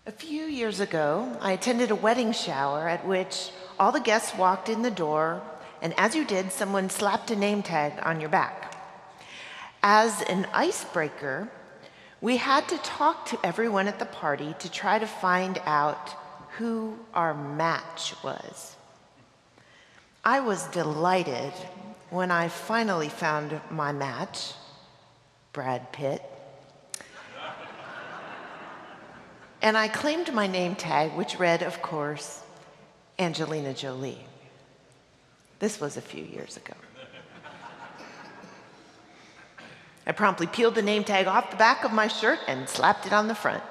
A few years ago, I attended a wedding shower at which all the guests walked in the door, and as you did, someone slapped a name tag on your back. As an icebreaker, we had to talk to everyone at the party to try to find out who our match was. I was delighted when I finally found my match, Brad Pitt. And I claimed my name tag, which read, of course, Angelina Jolie. This was a few years ago. I promptly peeled the name tag off the back of my shirt and slapped it on the front.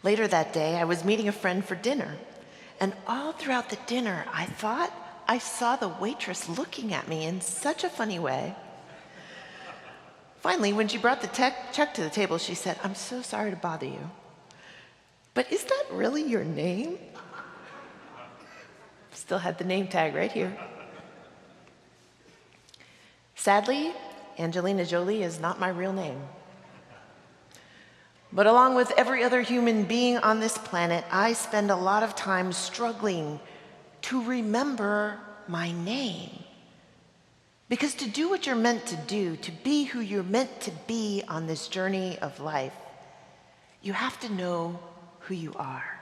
Later that day, I was meeting a friend for dinner, and all throughout the dinner, I thought I saw the waitress looking at me in such a funny way. Finally, when she brought the check to the table, she said, "I'm so sorry to bother you, but is that really your name?" Still had the name tag right here. Sadly, Angelina Jolie is not my real name. But along with every other human being on this planet, I spend a lot of time struggling to remember my name. Because to do what you're meant to do, to be who you're meant to be on this journey of life, you have to know who you are.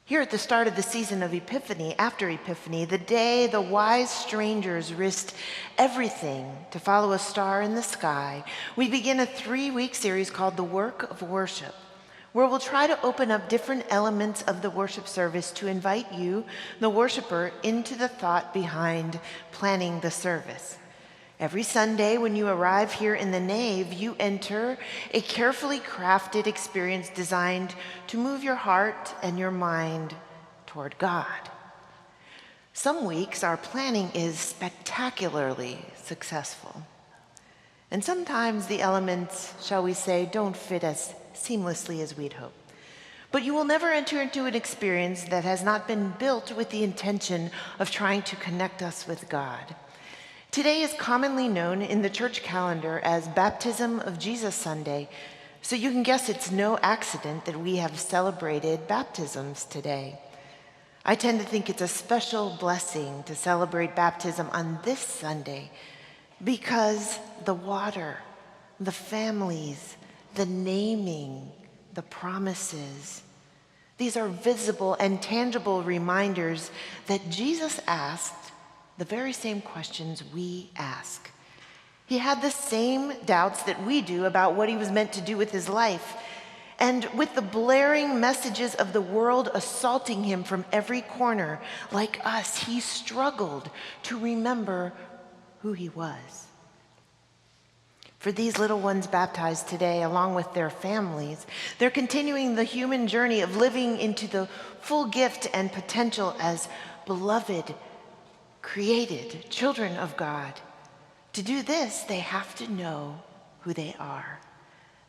Here at the start of the season of Epiphany, after Epiphany, the day the wise strangers risked everything to follow a star in the sky, we begin a 3-week series called The Work of Worship, where we'll try to open up different elements of the worship service to invite you, the worshiper, into the thought behind planning the service. Every Sunday when you arrive here in the nave, you enter a carefully crafted experience designed to move your heart and your mind toward God. Some weeks our planning is spectacularly successful. And sometimes the elements, shall we say, don't fit as seamlessly as we'd hope. But you will never enter into an experience that has not been built with the intention of trying to connect us with God. Today is commonly known in the church calendar as Baptism of Jesus Sunday, so you can guess it's no accident that we have celebrated baptisms today. I tend to think it's a special blessing to celebrate baptism on this Sunday because the water, the families, the naming, the promises, these are visible and tangible reminders that Jesus asked the very same questions we ask. He had the same doubts that we do about what he was meant to do with his life. And with the blaring messages of the world assaulting him from every corner, like us, he struggled to remember who he was. For these little ones baptized today, along with their families, they're continuing the human journey of living into the full gift and potential as beloved, created children of God. To do this, they have to know who they are.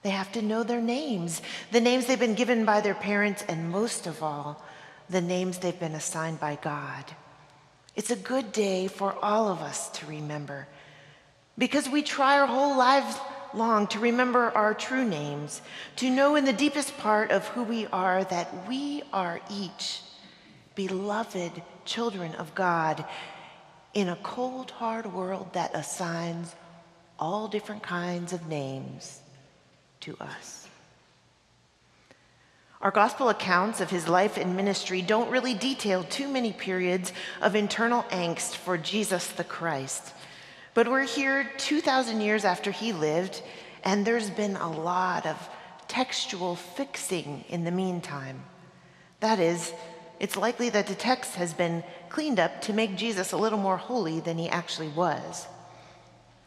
They have to know their names, the names they've been given by their parents, and most of all, the names they've been assigned by God. It's a good day for all of us to remember, because we try our whole lives long to remember our true names, to know in the deepest part of who we are that we are each beloved children of God in a cold, hard world that assigns all different kinds of names to us. Our gospel accounts of his life and ministry don't really detail too many periods of internal angst for Jesus the Christ. But we're here 2,000 years after he lived, and there's been a lot of textual fixing in the meantime. That is, it's likely that the text has been cleaned up to make Jesus a little more holy than he actually was.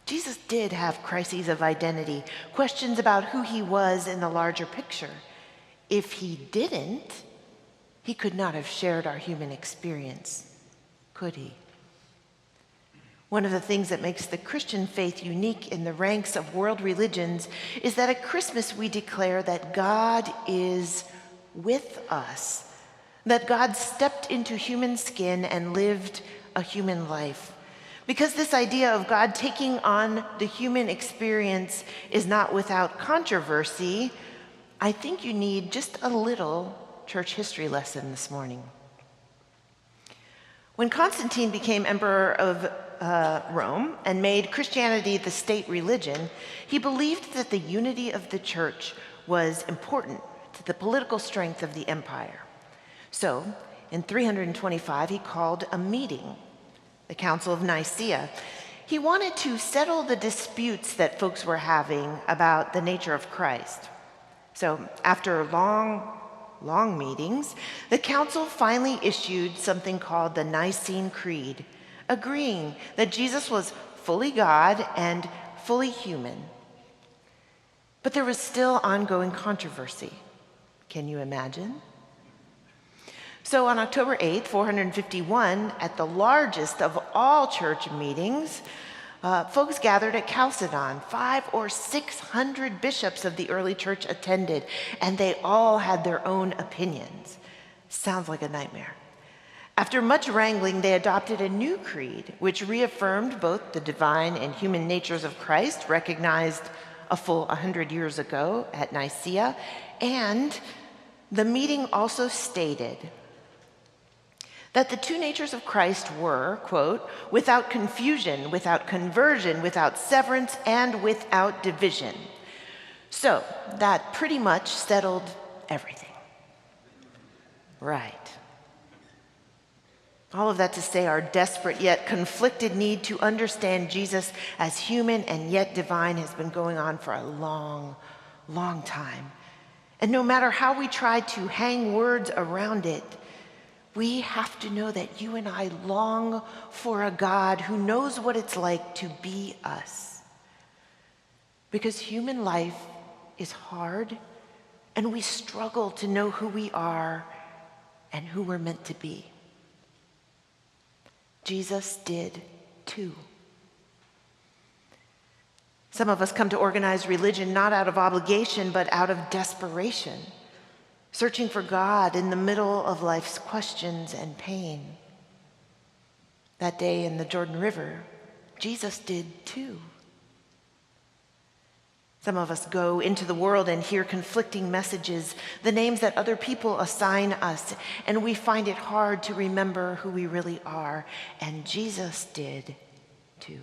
Jesus did have crises of identity, questions about who he was in the larger picture. If he didn't, he could not have shared our human experience, could he? One of the things that makes the Christian faith unique in the ranks of world religions is that at Christmas we declare that God is with us, that God stepped into human skin and lived a human life. Because this idea of God taking on the human experience is not without controversy, I think you need just a little church history lesson this morning. When Constantine became emperor of Rome and made Christianity the state religion, he believed that the unity of the church was important to the political strength of the empire. So, in 325, he called a meeting, the Council of Nicaea. He wanted to settle the disputes that folks were having about the nature of Christ. So, after long meetings, the council finally issued something called the Nicene Creed, agreeing that Jesus was fully God and fully human. But there was still ongoing controversy. Can you imagine? So on October 8th, 451, at the largest of all church meetings, folks gathered at Chalcedon. 500 or 600 bishops of the early church attended, and they all had their own opinions. Sounds like a nightmare. After much wrangling, they adopted a new creed, which reaffirmed both the divine and human natures of Christ, recognized a full 100 years ago at Nicaea, and the meeting also stated that the two natures of Christ were, quote, without confusion, without conversion, without severance, and without division. So that pretty much settled everything. Right. All of that to say our desperate yet conflicted need to understand Jesus as human and yet divine has been going on for a long time. And no matter how we try to hang words around it, we have to know that you and I long for a God who knows what it's like to be us. Because human life is hard, and we struggle to know who we are and who we're meant to be. Jesus did too. Some of us come to organized religion not out of obligation, but out of desperation, searching for God in the middle of life's questions and pain. That day in the Jordan River, Jesus did too. Some of us go into the world and hear conflicting messages, the names that other people assign us, and we find it hard to remember who we really are, and Jesus did too.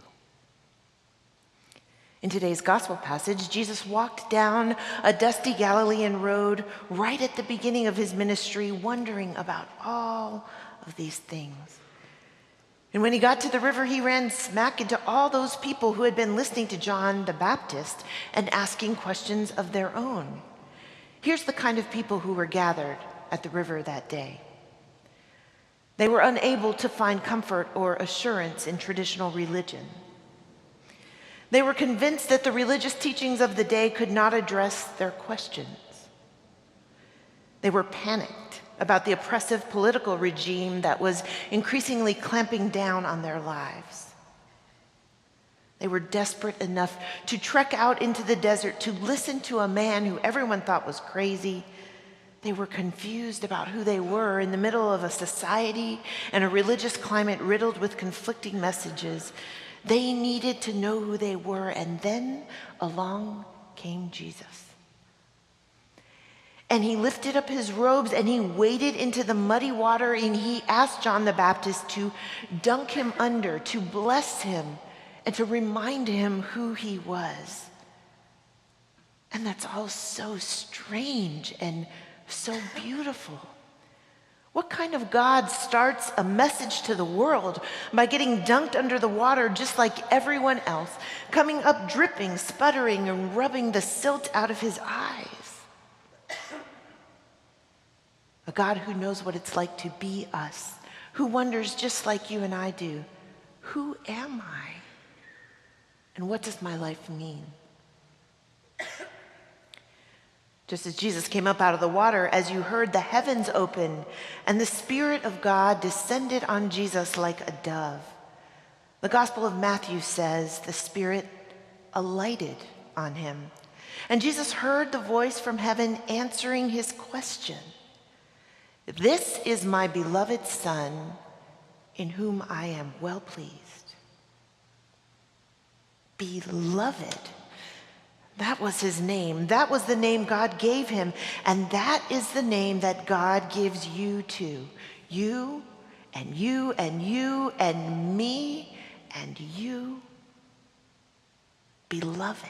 In today's gospel passage, Jesus walked down a dusty Galilean road right at the beginning of his ministry, wondering about all of these things. And when he got to the river, he ran smack into all those people who had been listening to John the Baptist and asking questions of their own. Here's the kind of people who were gathered at the river that day. They were unable to find comfort or assurance in traditional religion. They were convinced that the religious teachings of the day could not address their questions. They were panicked about the oppressive political regime that was increasingly clamping down on their lives. They were desperate enough to trek out into the desert to listen to a man who everyone thought was crazy. They were confused about who they were in the middle of a society and a religious climate riddled with conflicting messages. They needed to know who they were, and then along came Jesus. And he lifted up his robes and he waded into the muddy water, and he asked John the Baptist to dunk him under, to bless him, and to remind him who he was. And that's all so strange and so beautiful. What kind of God starts a message to the world by getting dunked under the water just like everyone else, coming up dripping, sputtering, and rubbing the silt out of his eyes? A God who knows what it's like to be us, who wonders just like you and I do, who am I? And what does my life mean? Just as Jesus came up out of the water, as you heard, the heavens opened, and the Spirit of God descended on Jesus like a dove. The Gospel of Matthew says the Spirit alighted on him. And Jesus heard the voice from heaven answering his question. "This is my beloved Son, in whom I am well pleased." Beloved. That was his name. That was the name God gave him. And that is the name that God gives you too. You and you and you and me and you. Beloved.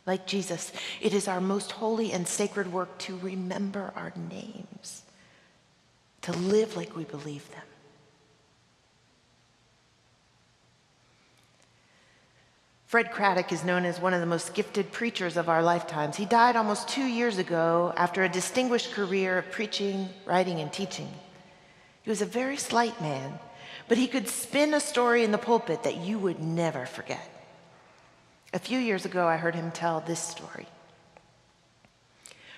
Like Jesus, it is our most holy and sacred work to remember our names, to live like we believe them. Fred Craddock is known as one of the most gifted preachers of our lifetimes. He died almost 2 years ago after a distinguished career of preaching, writing, and teaching. He was a very slight man, but he could spin a story in the pulpit that you would never forget. A few years ago, I heard him tell this story.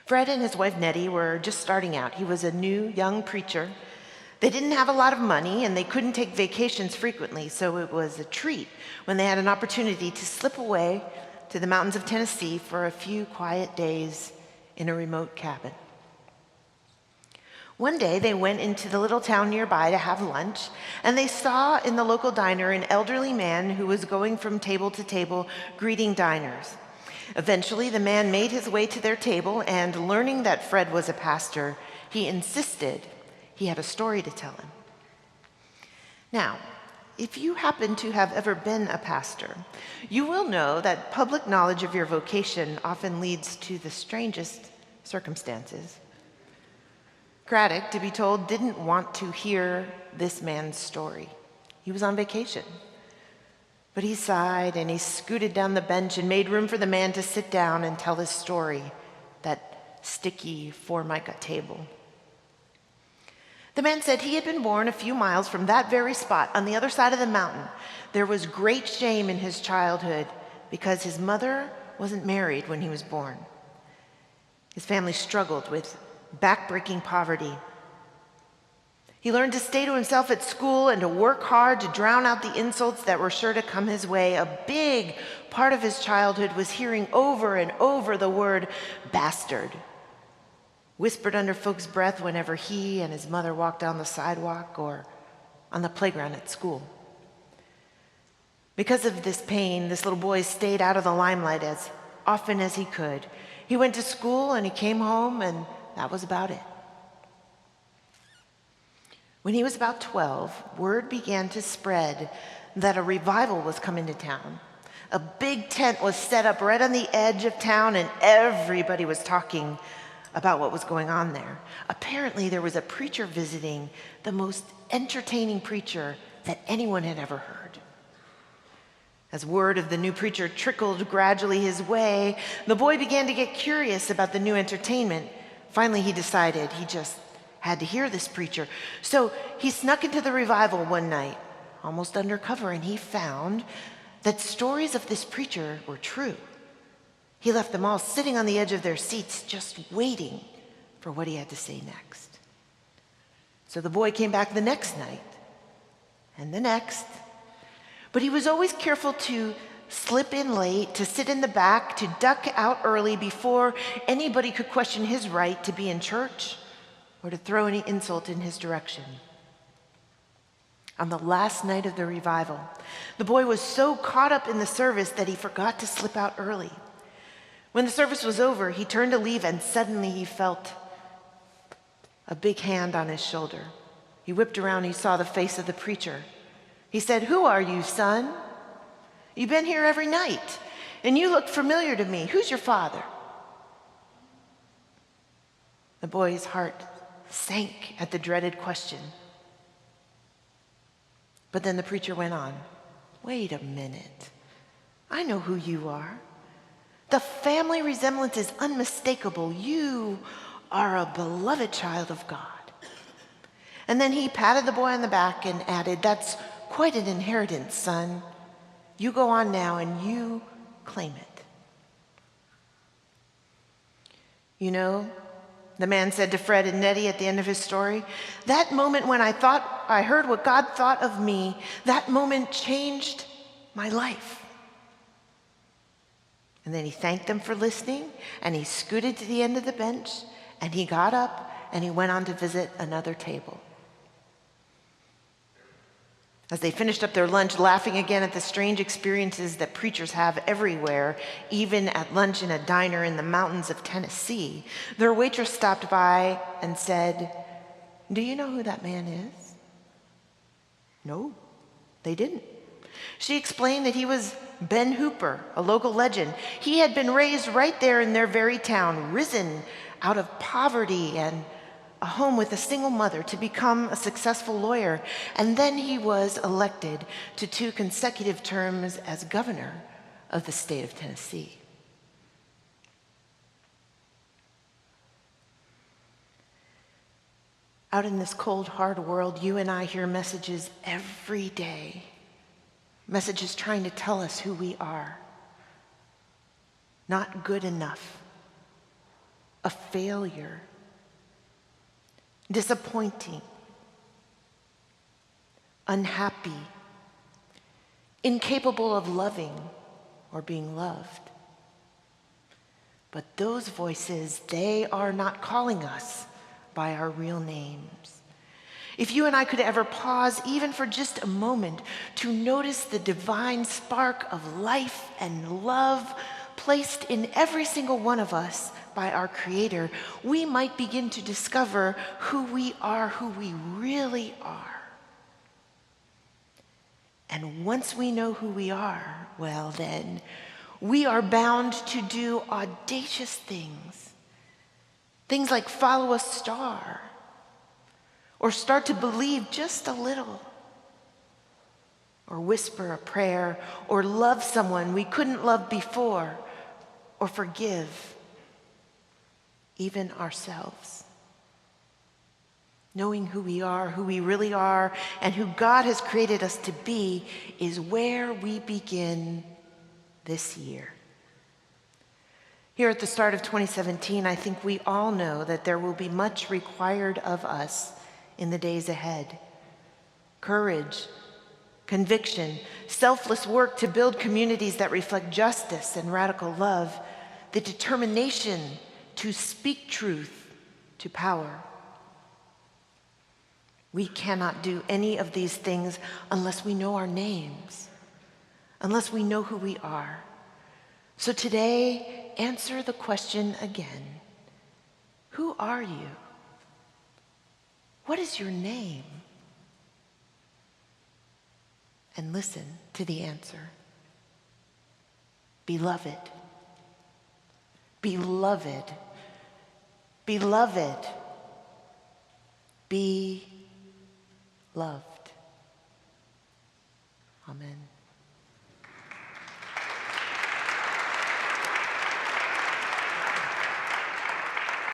Fred and his wife Nettie were just starting out. He was a new, young preacher. They didn't have a lot of money, and they couldn't take vacations frequently, so it was a treat when they had an opportunity to slip away to the mountains of Tennessee for a few quiet days in a remote cabin. One day, they went into the little town nearby to have lunch, and they saw in the local diner an elderly man who was going from table to table greeting diners. Eventually, the man made his way to their table, and learning that Fred was a pastor, he insisted he had a story to tell him. Now, if you happen to have ever been a pastor, you will know that public knowledge of your vocation often leads to the strangest circumstances. Craddock, to be told, didn't want to hear this man's story. He was on vacation. But he sighed and he scooted down the bench and made room for the man to sit down and tell his story, that sticky formica table. The man said he had been born a few miles from that very spot on the other side of the mountain. There was great shame in his childhood because his mother wasn't married when he was born. His family struggled with backbreaking poverty. He learned to stay to himself at school and to work hard to drown out the insults that were sure to come his way. A big part of his childhood was hearing over and over the word bastard, whispered under folks' breath whenever he and his mother walked down the sidewalk or on the playground at school. Because of this pain, this little boy stayed out of the limelight as often as he could. He went to school and he came home, and that was about it. When he was about 12, word began to spread that a revival was coming to town. A big tent was set up right on the edge of town, and everybody was talking about what was going on there. Apparently, there was a preacher visiting, the most entertaining preacher that anyone had ever heard. As word of the new preacher trickled gradually his way, the boy began to get curious about the new entertainment. Finally, he decided he just had to hear this preacher. So he snuck into the revival one night, almost undercover, and he found that stories of this preacher were true. He left them all sitting on the edge of their seats, just waiting for what he had to say next. So the boy came back the next night, and the next. But he was always careful to slip in late, to sit in the back, to duck out early before anybody could question his right to be in church or to throw any insult in his direction. On the last night of the revival, the boy was so caught up in the service that he forgot to slip out early. When the service was over, he turned to leave, and suddenly he felt a big hand on his shoulder. He whipped around, he saw the face of the preacher. He said, "Who are you, son? You've been here every night, and you look familiar to me. Who's your father?" The boy's heart sank at the dreaded question. But then the preacher went on. "Wait a minute. I know who you are. The family resemblance is unmistakable. You are a beloved child of God." And then he patted the boy on the back and added, "That's quite an inheritance, son. You go on now and you claim it." You know, the man said to Fred and Nettie at the end of his story, "That moment when I thought I heard what God thought of me, that moment changed my life." And then he thanked them for listening, and he scooted to the end of the bench, and he got up and he went on to visit another table. As they finished up their lunch, laughing again at the strange experiences that preachers have everywhere, even at lunch in a diner in the mountains of Tennessee, their waitress stopped by and said, "Do you know who that man is?" No, they didn't. She explained that he was Ben Hooper, a local legend. He had been raised right there in their very town, risen out of poverty and a home with a single mother to become a successful lawyer. And then he was elected to 2 consecutive terms as governor of the state of Tennessee. Out in this cold, hard world, you and I hear messages every day. Messages trying to tell us who we are. Not good enough. A failure. Disappointing. Unhappy. Incapable of loving or being loved. But those voices, they are not calling us by our real names. If you and I could ever pause, even for just a moment, to notice the divine spark of life and love placed in every single one of us by our Creator, we might begin to discover who we are, who we really are. And once we know who we are, well then, we are bound to do audacious things. Things like follow a star, or start to believe just a little, or whisper a prayer, or love someone we couldn't love before, or forgive even ourselves. Knowing who we are, who we really are, and who God has created us to be is where we begin this year. Here at the start of 2017, I think we all know that there will be much required of us in the days ahead. Courage, conviction, selfless work to build communities that reflect justice and radical love, the determination to speak truth to power. We cannot do any of these things unless we know our names, unless we know who we are. So today, answer the question again. Who are you? What is your name? And listen to the answer. Beloved. Beloved. Beloved. Be loved. Amen.